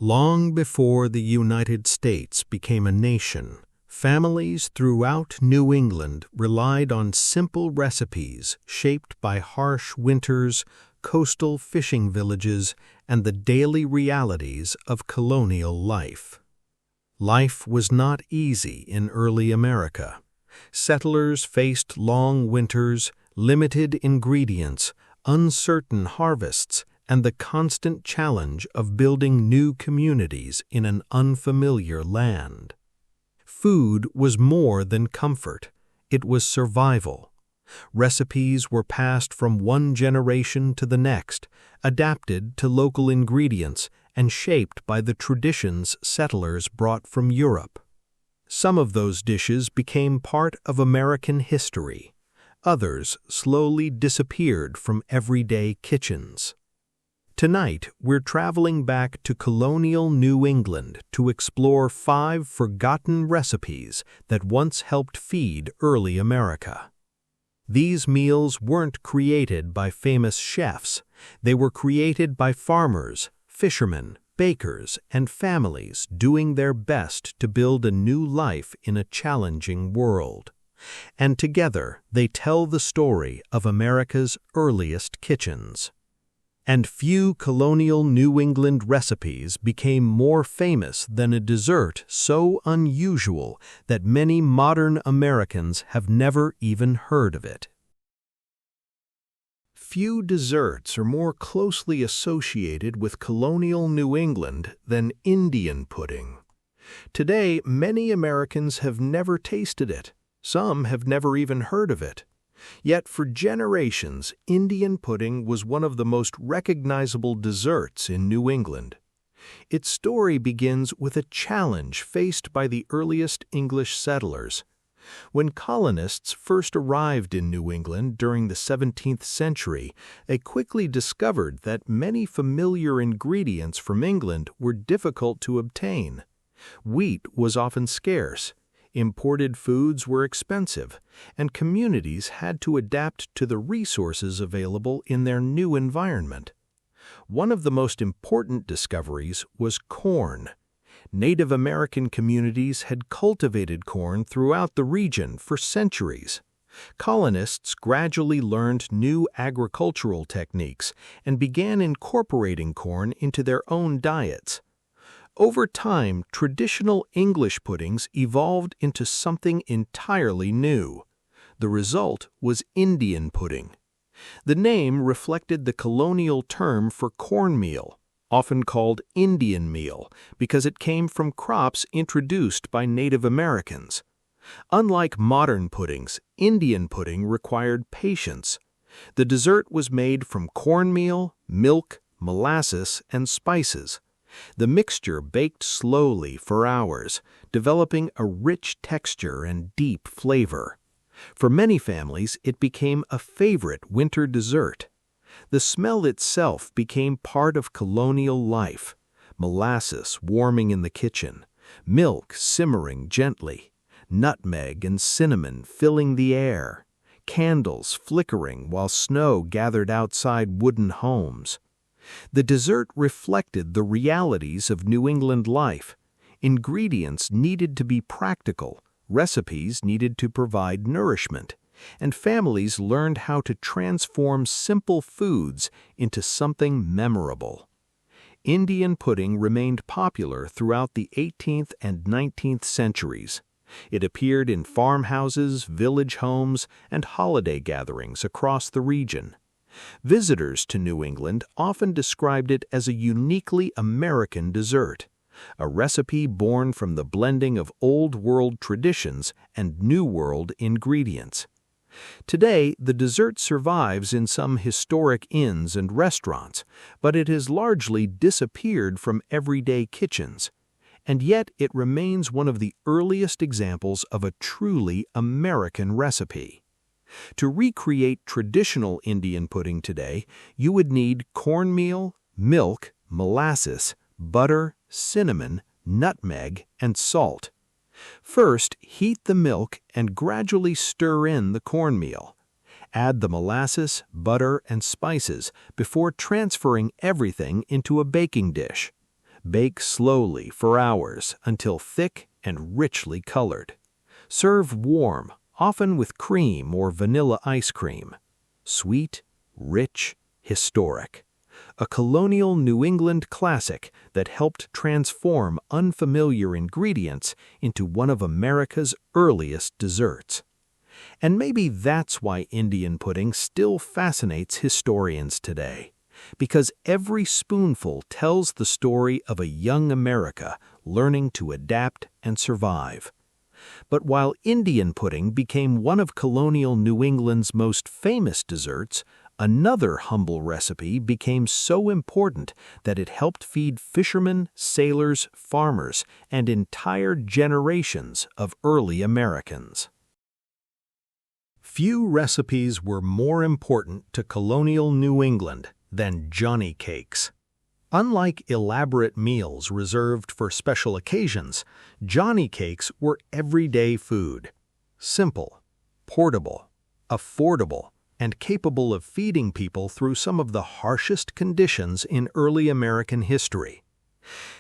Long before the United States became a nation, families throughout New England relied on simple recipes shaped by harsh winters, coastal fishing villages, and the daily realities of colonial life. Life was not easy in early America. Settlers faced long winters, limited ingredients, uncertain harvests, and the constant challenge of building new communities in an unfamiliar land. Food was more than comfort. It was survival. Recipes were passed from one generation to the next, adapted to local ingredients, and shaped by the traditions settlers brought from Europe. Some of those dishes became part of American history. Others slowly disappeared from everyday kitchens. Tonight, we're traveling back to colonial New England to explore 5 forgotten recipes that once helped feed early America. These meals weren't created by famous chefs. They were created by farmers, fishermen, bakers, and families doing their best to build a new life in a challenging world. And together, they tell the story of America's earliest kitchens. And few colonial New England recipes became more famous than a dessert so unusual that many modern Americans have never even heard of it. Few desserts are more closely associated with colonial New England than Indian pudding. Today, many Americans have never tasted it. Some have never even heard of it. Yet for generations, Indian pudding was one of the most recognizable desserts in New England. Its story begins with a challenge faced by the earliest English settlers. When colonists first arrived in New England during the 17th century, they quickly discovered that many familiar ingredients from England were difficult to obtain. Wheat was often scarce. Imported foods were expensive, and communities had to adapt to the resources available in their new environment. One of the most important discoveries was corn. Native American communities had cultivated corn throughout the region for centuries. Colonists gradually learned new agricultural techniques and began incorporating corn into their own diets. Over time, traditional English puddings evolved into something entirely new. The result was Indian pudding. The name reflected the colonial term for cornmeal, often called Indian meal, because it came from crops introduced by Native Americans. Unlike modern puddings, Indian pudding required patience. The dessert was made from cornmeal, milk, molasses, and spices. The mixture baked slowly for hours, developing a rich texture and deep flavor. For many families, it became a favorite winter dessert. The smell itself became part of colonial life. Molasses warming in the kitchen, milk simmering gently, nutmeg and cinnamon filling the air, candles flickering while snow gathered outside wooden homes. The dessert reflected the realities of New England life. Ingredients needed to be practical, recipes needed to provide nourishment, and families learned how to transform simple foods into something memorable. Indian pudding remained popular throughout the 18th and 19th centuries. It appeared in farmhouses, village homes, and holiday gatherings across the region. Visitors to New England often described it as a uniquely American dessert, a recipe born from the blending of Old World traditions and New World ingredients. Today, the dessert survives in some historic inns and restaurants, but it has largely disappeared from everyday kitchens. And yet it remains one of the earliest examples of a truly American recipe. To recreate traditional Indian pudding today, you would need cornmeal, milk, molasses, butter, cinnamon, nutmeg, and salt. First, heat the milk and gradually stir in the cornmeal. Add the molasses, butter, and spices before transferring everything into a baking dish. Bake slowly for hours until thick and richly colored. Serve warm, often with cream or vanilla ice cream. Sweet, rich, historic. A colonial New England classic that helped transform unfamiliar ingredients into one of America's earliest desserts. And maybe that's why Indian pudding still fascinates historians today, because every spoonful tells the story of a young America learning to adapt and survive. But while Indian pudding became one of colonial New England's most famous desserts, another humble recipe became so important that it helped feed fishermen, sailors, farmers, and entire generations of early Americans. Few recipes were more important to colonial New England than Johnny cakes. Unlike elaborate meals reserved for special occasions, Johnny cakes were everyday food. Simple, portable, affordable, and capable of feeding people through some of the harshest conditions in early American history.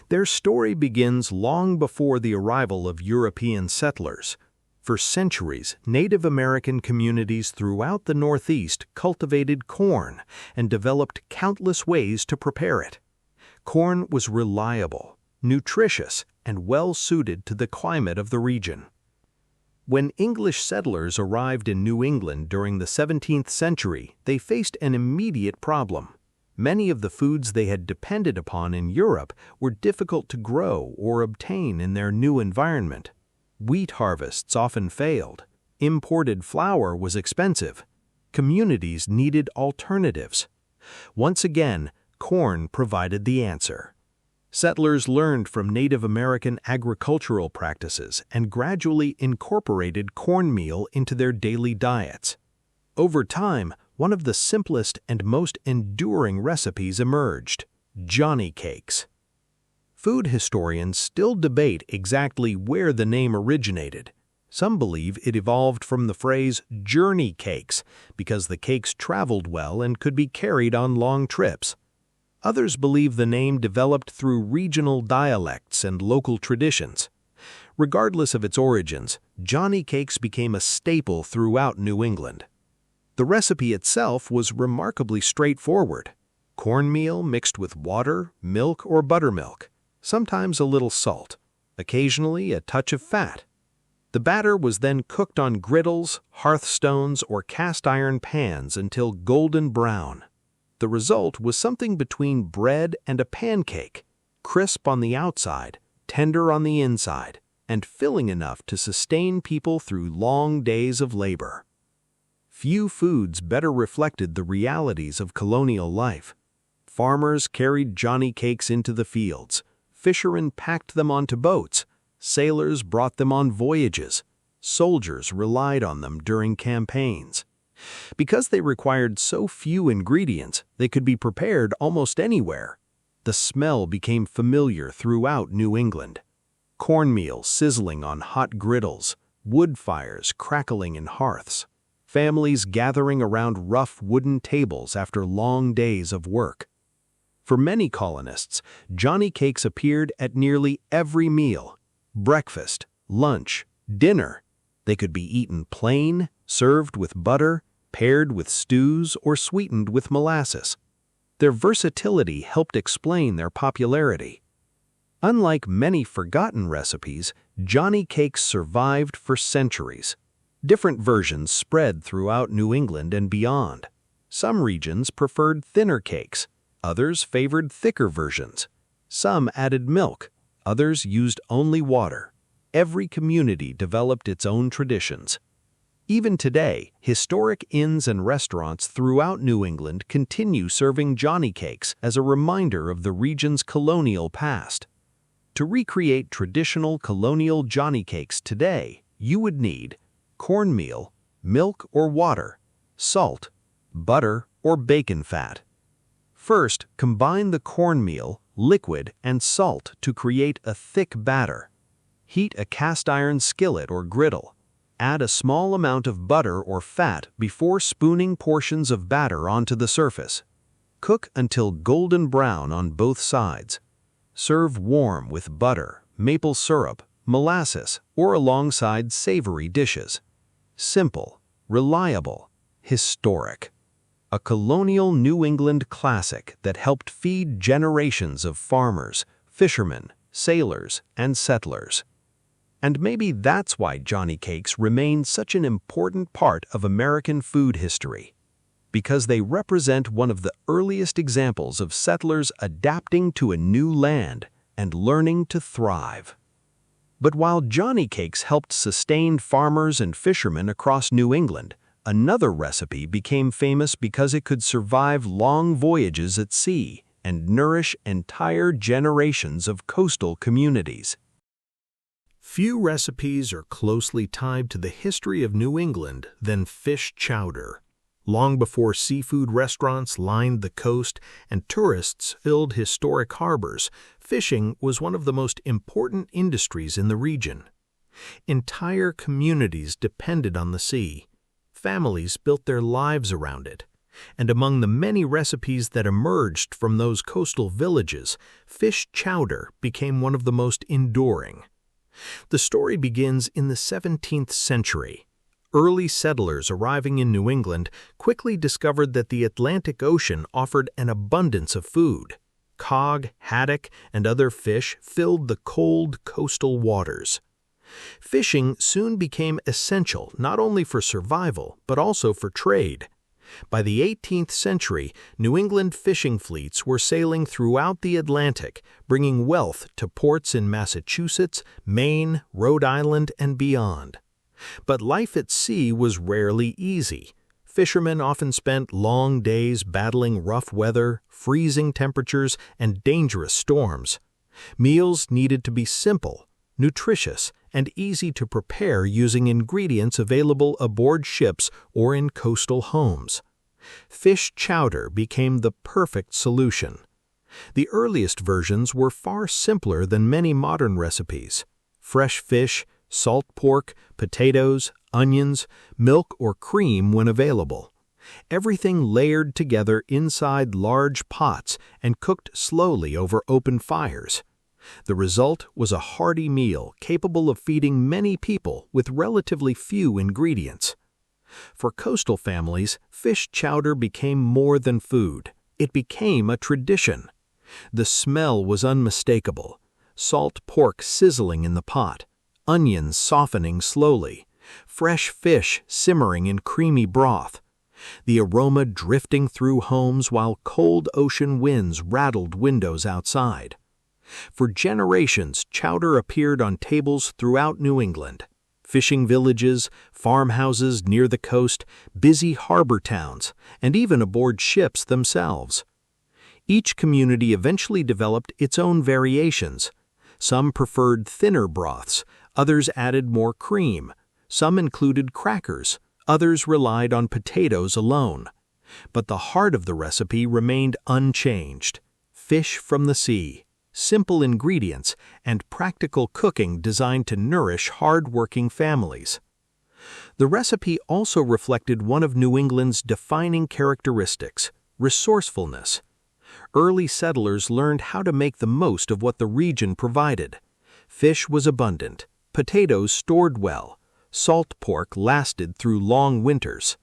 Their story begins long before the arrival of European settlers. For centuries, Native American communities throughout the Northeast cultivated corn and developed countless ways to prepare it. Corn was reliable, nutritious, and well-suited to the climate of the region. When English settlers arrived in New England during the 17th century, they faced an immediate problem. Many of the foods they had depended upon in Europe were difficult to grow or obtain in their new environment. Wheat harvests often failed. Imported flour was expensive. Communities needed alternatives. Once again, corn provided the answer. Settlers learned from Native American agricultural practices and gradually incorporated cornmeal into their daily diets. Over time, one of the simplest and most enduring recipes emerged: Johnny cakes. Food historians still debate exactly where the name originated. Some believe it evolved from the phrase journey cakes because the cakes traveled well and could be carried on long trips. Others believe the name developed through regional dialects and local traditions. Regardless of its origins, Johnny cakes became a staple throughout New England. The recipe itself was remarkably straightforward: cornmeal mixed with water, milk, or buttermilk, sometimes a little salt, occasionally a touch of fat. The batter was then cooked on griddles, hearthstones, or cast-iron pans until golden brown. The result was something between bread and a pancake, crisp on the outside, tender on the inside, and filling enough to sustain people through long days of labor. Few foods better reflected the realities of colonial life. Farmers carried Johnny cakes into the fields. Fishermen packed them onto boats. Sailors brought them on voyages. Soldiers relied on them during campaigns. Because they required so few ingredients, they could be prepared almost anywhere. The smell became familiar throughout New England. Cornmeal sizzling on hot griddles, wood fires crackling in hearths, families gathering around rough wooden tables after long days of work. For many colonists, Johnny cakes appeared at nearly every meal: breakfast, lunch, dinner. They could be eaten plain, served with butter, paired with stews, or sweetened with molasses. Their versatility helped explain their popularity. Unlike many forgotten recipes, Johnny cakes survived for centuries. Different versions spread throughout New England and beyond. Some regions preferred thinner cakes. Others favored thicker versions. Some added milk. Others used only water. Every community developed its own traditions. Even today, historic inns and restaurants throughout New England continue serving Johnny cakes as a reminder of the region's colonial past. To recreate traditional colonial Johnny cakes today, you would need cornmeal, milk or water, salt, butter or bacon fat. First, combine the cornmeal, liquid, and salt to create a thick batter. Heat a cast-iron skillet or griddle. Add a small amount of butter or fat before spooning portions of batter onto the surface. Cook until golden brown on both sides. Serve warm with butter, maple syrup, molasses, or alongside savory dishes. Simple, reliable, historic. A colonial New England classic that helped feed generations of farmers, fishermen, sailors, and settlers. And maybe that's why Johnny Cakes remain such an important part of American food history. Because they represent one of the earliest examples of settlers adapting to a new land and learning to thrive. But while Johnny Cakes helped sustain farmers and fishermen across New England, another recipe became famous because it could survive long voyages at sea and nourish entire generations of coastal communities. Few recipes are closely tied to the history of New England than fish chowder. Long before seafood restaurants lined the coast and tourists filled historic harbors, fishing was one of the most important industries in the region. Entire communities depended on the sea. Families built their lives around it. And among the many recipes that emerged from those coastal villages, fish chowder became one of the most enduring. The story begins in the 17th century. Early settlers arriving in New England quickly discovered that the Atlantic Ocean offered an abundance of food. Cod, haddock, and other fish filled the cold coastal waters. Fishing soon became essential not only for survival but also for trade. By the 18th century, New England fishing fleets were sailing throughout the Atlantic, bringing wealth to ports in Massachusetts, Maine, Rhode Island, and beyond. But life at sea was rarely easy. Fishermen often spent long days battling rough weather, freezing temperatures, and dangerous storms. Meals needed to be simple, nutritious, and easy to prepare using ingredients available aboard ships or in coastal homes. Fish chowder became the perfect solution. The earliest versions were far simpler than many modern recipes. Fresh fish, salt pork, potatoes, onions, milk or cream when available. Everything layered together inside large pots and cooked slowly over open fires. The result was a hearty meal capable of feeding many people with relatively few ingredients. For coastal families, fish chowder became more than food. It became a tradition. The smell was unmistakable. Salt pork sizzling in the pot, onions softening slowly, fresh fish simmering in creamy broth. The aroma drifting through homes while cold ocean winds rattled windows outside. For generations, chowder appeared on tables throughout New England. Fishing villages, farmhouses near the coast, busy harbor towns, and even aboard ships themselves. Each community eventually developed its own variations. Some preferred thinner broths, others added more cream. Some included crackers, others relied on potatoes alone. But the heart of the recipe remained unchanged: fish from the sea. Simple ingredients, and practical cooking designed to nourish hard-working families. The recipe also reflected one of New England's defining characteristics: resourcefulness. Early settlers learned how to make the most of what the region provided. Fish was abundant, potatoes stored well, salt pork lasted through long winters.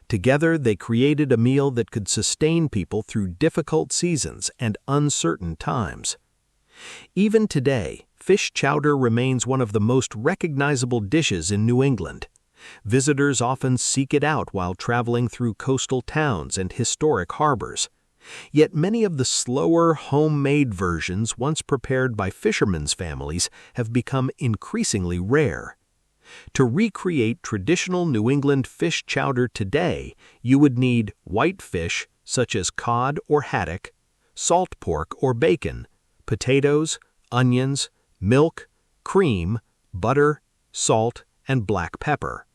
Together, they created a meal that could sustain people through difficult seasons and uncertain times. Even today, fish chowder remains one of the most recognizable dishes in New England. Visitors often seek it out while traveling through coastal towns and historic harbors. Yet many of the slower, homemade versions once prepared by fishermen's families have become increasingly rare. To recreate traditional New England fish chowder today, you would need white fish, such as cod or haddock, salt pork or bacon, potatoes, onions, milk, cream, butter, salt, and black pepper.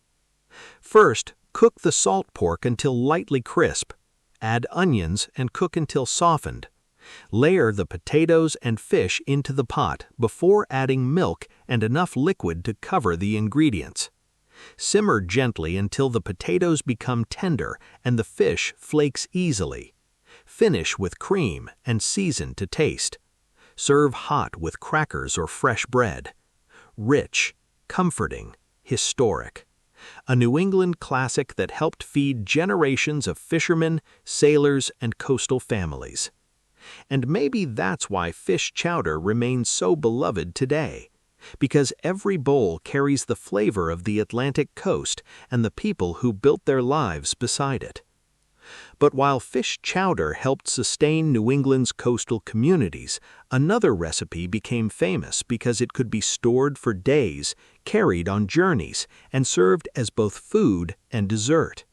First, cook the salt pork until lightly crisp. Add onions and cook until softened. Layer the potatoes and fish into the pot before adding milk and enough liquid to cover the ingredients. Simmer gently until the potatoes become tender and the fish flakes easily. Finish with cream and season to taste. Serve hot with crackers or fresh bread. Rich, comforting, historic. A New England classic that helped feed generations of fishermen, sailors, and coastal families. And maybe that's why fish chowder remains so beloved today, because every bowl carries the flavor of the Atlantic coast and the people who built their lives beside it. But while fish chowder helped sustain New England's coastal communities, another recipe became famous because it could be stored for days, carried on journeys, and served as both food and dessert.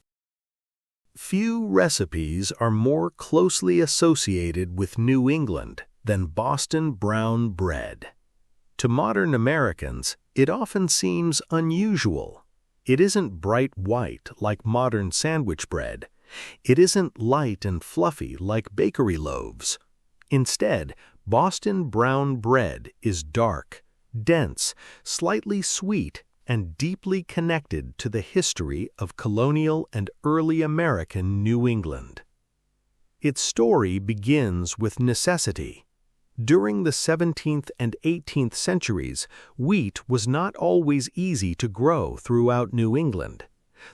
Few recipes are more closely associated with New England than Boston brown bread. To modern Americans, it often seems unusual. It isn't bright white like modern sandwich bread. It isn't light and fluffy like bakery loaves. Instead, Boston brown bread is dark, dense, slightly sweet, and deeply connected to the history of colonial and early American New England. Its story begins with necessity. During the 17th and 18th centuries, wheat was not always easy to grow throughout New England.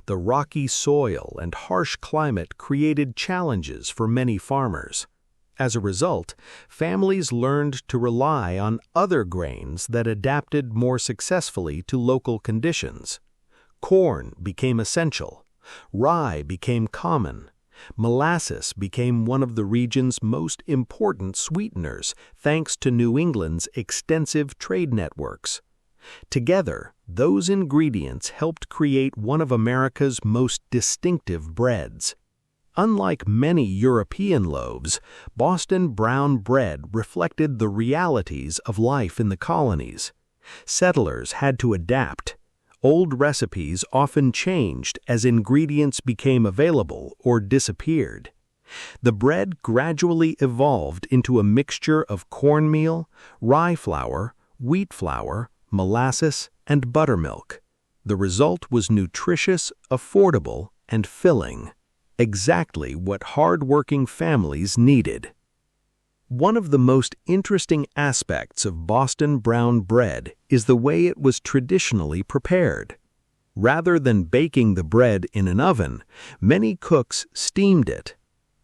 The rocky soil and harsh climate created challenges for many farmers. As a result, families learned to rely on other grains that adapted more successfully to local conditions. Corn became essential. Rye became common. Molasses became one of the region's most important sweeteners thanks to New England's extensive trade networks. Together, those ingredients helped create one of America's most distinctive breads. Unlike many European loaves, Boston brown bread reflected the realities of life in the colonies. Settlers had to adapt. Old recipes often changed as ingredients became available or disappeared. The bread gradually evolved into a mixture of cornmeal, rye flour, wheat flour, molasses, and buttermilk. The result was nutritious, affordable, and filling. Exactly what hard-working families needed. One of the most interesting aspects of Boston brown bread is the way it was traditionally prepared. Rather than baking the bread in an oven, many cooks steamed it.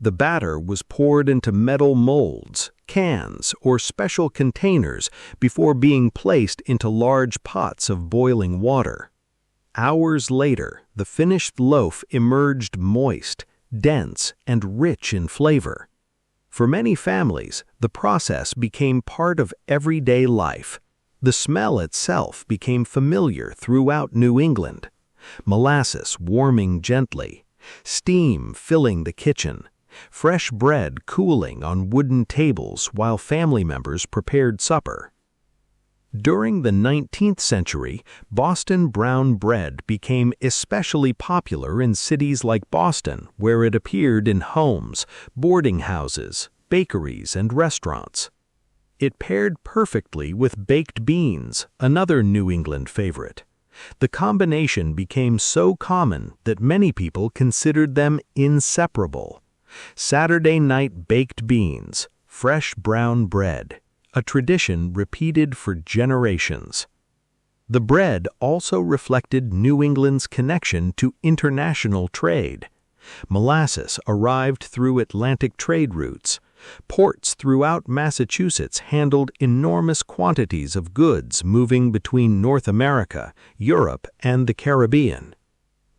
The batter was poured into metal molds, cans, or special containers before being placed into large pots of boiling water. Hours later, the finished loaf emerged moist, dense, and rich in flavor. For many families, the process became part of everyday life. The smell itself became familiar throughout New England. Molasses warming gently, steam filling the kitchen, fresh bread cooling on wooden tables while family members prepared supper. During the 19th century, Boston brown bread became especially popular in cities like Boston, where it appeared in homes, boarding houses, bakeries, and restaurants. It paired perfectly with baked beans, another New England favorite. The combination became so common that many people considered them inseparable. Saturday night baked beans, fresh brown bread, a tradition repeated for generations. The bread also reflected New England's connection to international trade. Molasses arrived through Atlantic trade routes. Ports throughout Massachusetts handled enormous quantities of goods moving between North America, Europe, and the Caribbean.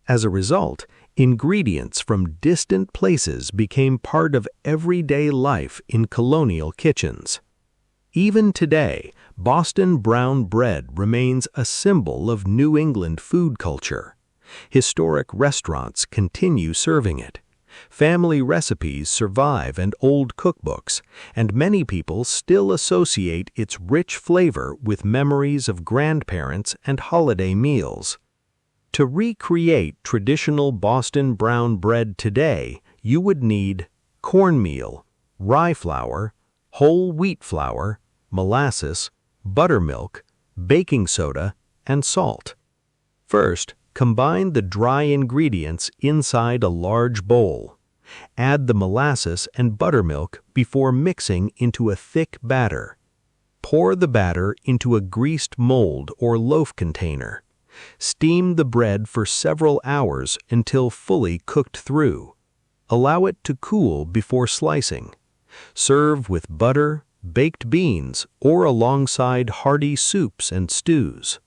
As a result, ingredients from distant places became part of everyday life in colonial kitchens. Even today, Boston brown bread remains a symbol of New England food culture. Historic restaurants continue serving it. Family recipes survive in old cookbooks, and many people still associate its rich flavor with memories of grandparents and holiday meals. To recreate traditional Boston brown bread today, you would need cornmeal, rye flour, whole wheat flour, molasses, buttermilk, baking soda, and salt. First, combine the dry ingredients inside a large bowl. Add the molasses and buttermilk before mixing into a thick batter. Pour the batter into a greased mold or loaf container. Steam the bread for several hours until fully cooked through. Allow it to cool before slicing. Serve with butter, baked beans, or alongside hearty soups and stews.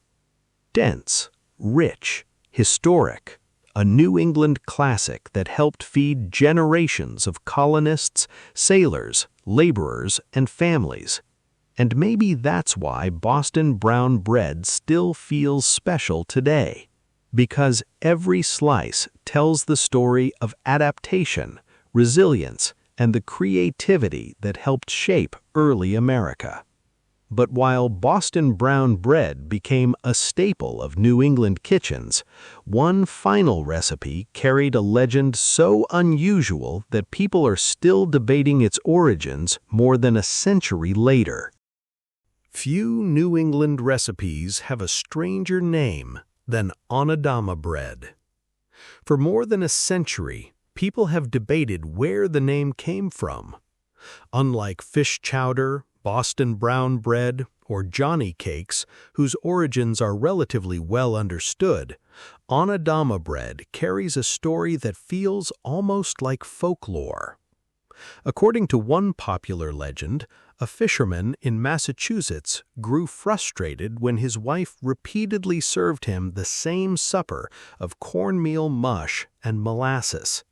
Dense, rich, historic, a New England classic that helped feed generations of colonists, sailors, laborers, and families. And maybe that's why Boston brown bread still feels special today, because every slice tells the story of adaptation, resilience, and the creativity that helped shape early America. But while Boston brown bread became a staple of New England kitchens, one final recipe carried a legend so unusual that people are still debating its origins more than a century later. Few New England recipes have a stranger name than Anadama bread. For more than a century, people have debated where the name came from. Unlike fish chowder, Boston brown bread, or Johnny cakes, whose origins are relatively well understood, Anadama bread carries a story that feels almost like folklore. According to one popular legend, a fisherman in Massachusetts grew frustrated when his wife repeatedly served him the same supper of cornmeal mush and molasses.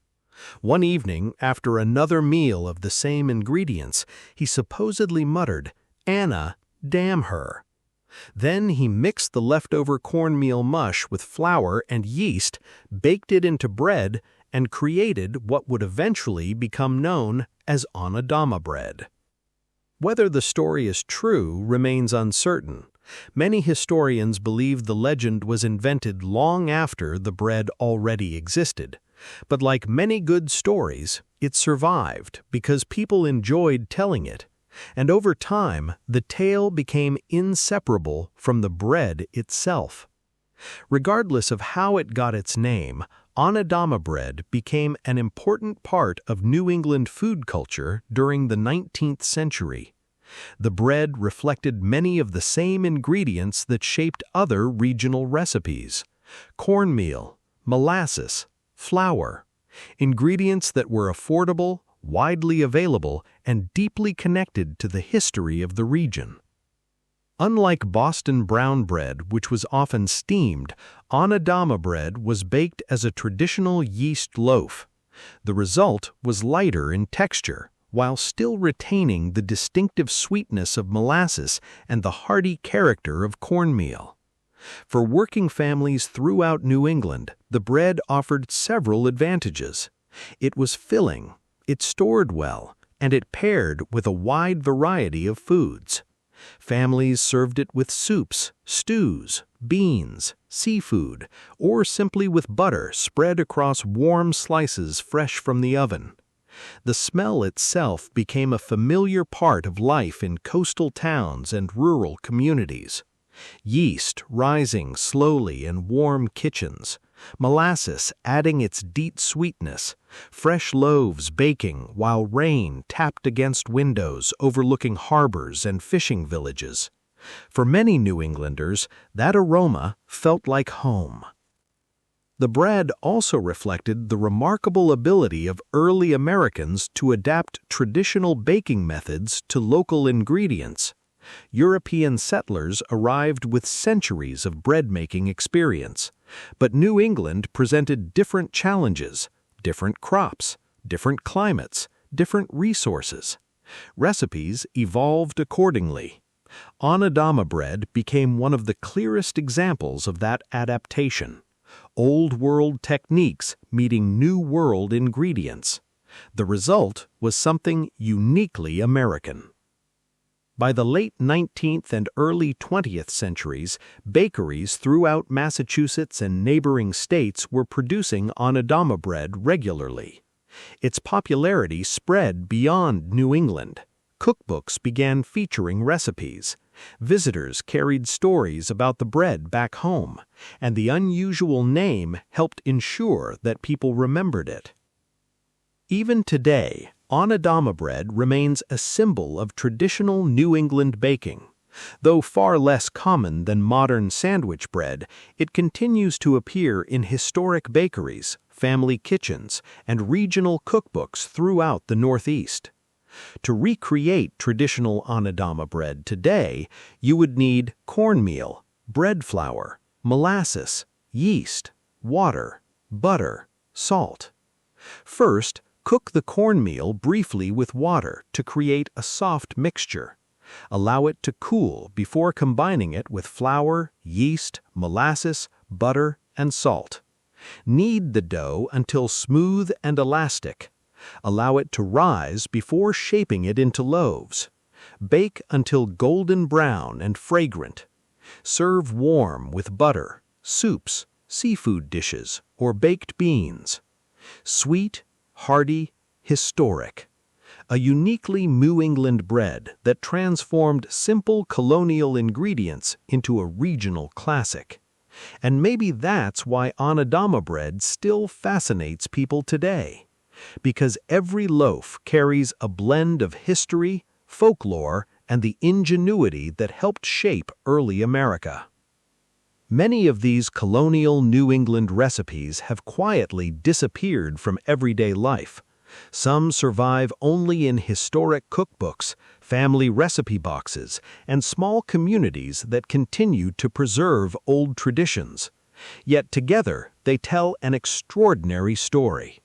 One evening, after another meal of the same ingredients, he supposedly muttered, "Anna, damn her." Then he mixed the leftover cornmeal mush with flour and yeast, baked it into bread, and created what would eventually become known as Anadama bread. Whether the story is true remains uncertain. Many historians believe the legend was invented long after the bread already existed. But like many good stories, it survived because people enjoyed telling it. And over time, the tale became inseparable from the bread itself. Regardless of how it got its name, Anadama bread became an important part of New England food culture during the 19th century. The bread reflected many of the same ingredients that shaped other regional recipes: cornmeal, molasses, flour, ingredients that were affordable, widely available, and deeply connected to the history of the region. Unlike Boston brown bread, which was often steamed, Anadama bread was baked as a traditional yeast loaf. The result was lighter in texture, while still retaining the distinctive sweetness of molasses and the hearty character of cornmeal. For working families throughout New England, the bread offered several advantages. It was filling, it stored well, and it paired with a wide variety of foods. Families served it with soups, stews, beans, seafood, or simply with butter spread across warm slices fresh from the oven. The smell itself became a familiar part of life in coastal towns and rural communities. Yeast rising slowly in warm kitchens, molasses adding its deep sweetness, fresh loaves baking while rain tapped against windows overlooking harbors and fishing villages. For many New Englanders, that aroma felt like home. The bread also reflected the remarkable ability of early Americans to adapt traditional baking methods to local ingredients. European settlers arrived with centuries of bread-making experience, but New England presented different challenges, different crops, different climates, different resources. Recipes evolved accordingly. Anadama bread became one of the clearest examples of that adaptation. Old world techniques meeting new world ingredients. The result was something uniquely American. By the late 19th and early 20th centuries, bakeries throughout Massachusetts and neighboring states were producing Anadama bread regularly. Its popularity spread beyond New England. Cookbooks began featuring recipes. Visitors carried stories about the bread back home, and the unusual name helped ensure that people remembered it. Even today, Anadama bread remains a symbol of traditional New England baking. Though far less common than modern sandwich bread, it continues to appear in historic bakeries, family kitchens, and regional cookbooks throughout the Northeast. To recreate traditional Anadama bread today, you would need cornmeal, bread flour, molasses, yeast, water, butter, salt. First, cook the cornmeal briefly with water to create a soft mixture. Allow it to cool before combining it with flour, yeast, molasses, butter, and salt. Knead the dough until smooth and elastic. Allow it to rise before shaping it into loaves. Bake until golden brown and fragrant. Serve warm with butter, soups, seafood dishes, or baked beans. Sweet, hearty, historic. A uniquely New England bread that transformed simple colonial ingredients into a regional classic. And maybe that's why Anadama bread still fascinates people today. Because every loaf carries a blend of history, folklore, and the ingenuity that helped shape early America. Many of these colonial New England recipes have quietly disappeared from everyday life. Some survive only in historic cookbooks, family recipe boxes, and small communities that continue to preserve old traditions. Yet together, they tell an extraordinary story.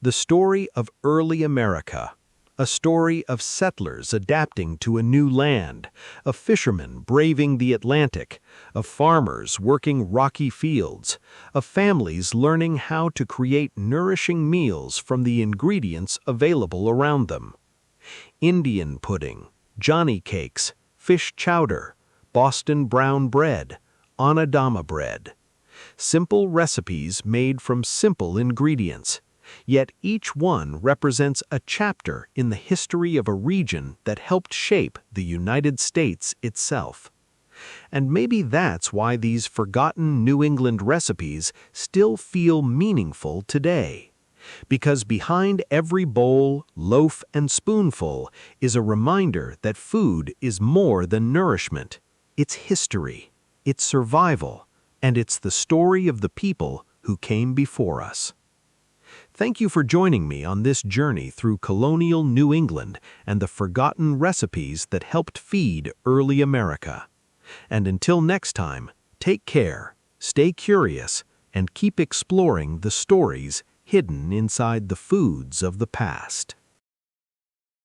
The story of early America. A story of settlers adapting to a new land, of fishermen braving the Atlantic, of farmers working rocky fields, of families learning how to create nourishing meals from the ingredients available around them. Indian pudding, Johnny cakes, fish chowder, Boston brown bread, Anadama bread. Simple recipes made from simple ingredients. Yet each one represents a chapter in the history of a region that helped shape the United States itself. And maybe that's why these forgotten New England recipes still feel meaningful today. Because behind every bowl, loaf, and spoonful is a reminder that food is more than nourishment. It's history, it's survival, and it's the story of the people who came before us. Thank you for joining me on this journey through colonial New England and the forgotten recipes that helped feed early America. And until next time, take care, stay curious, and keep exploring the stories hidden inside the foods of the past.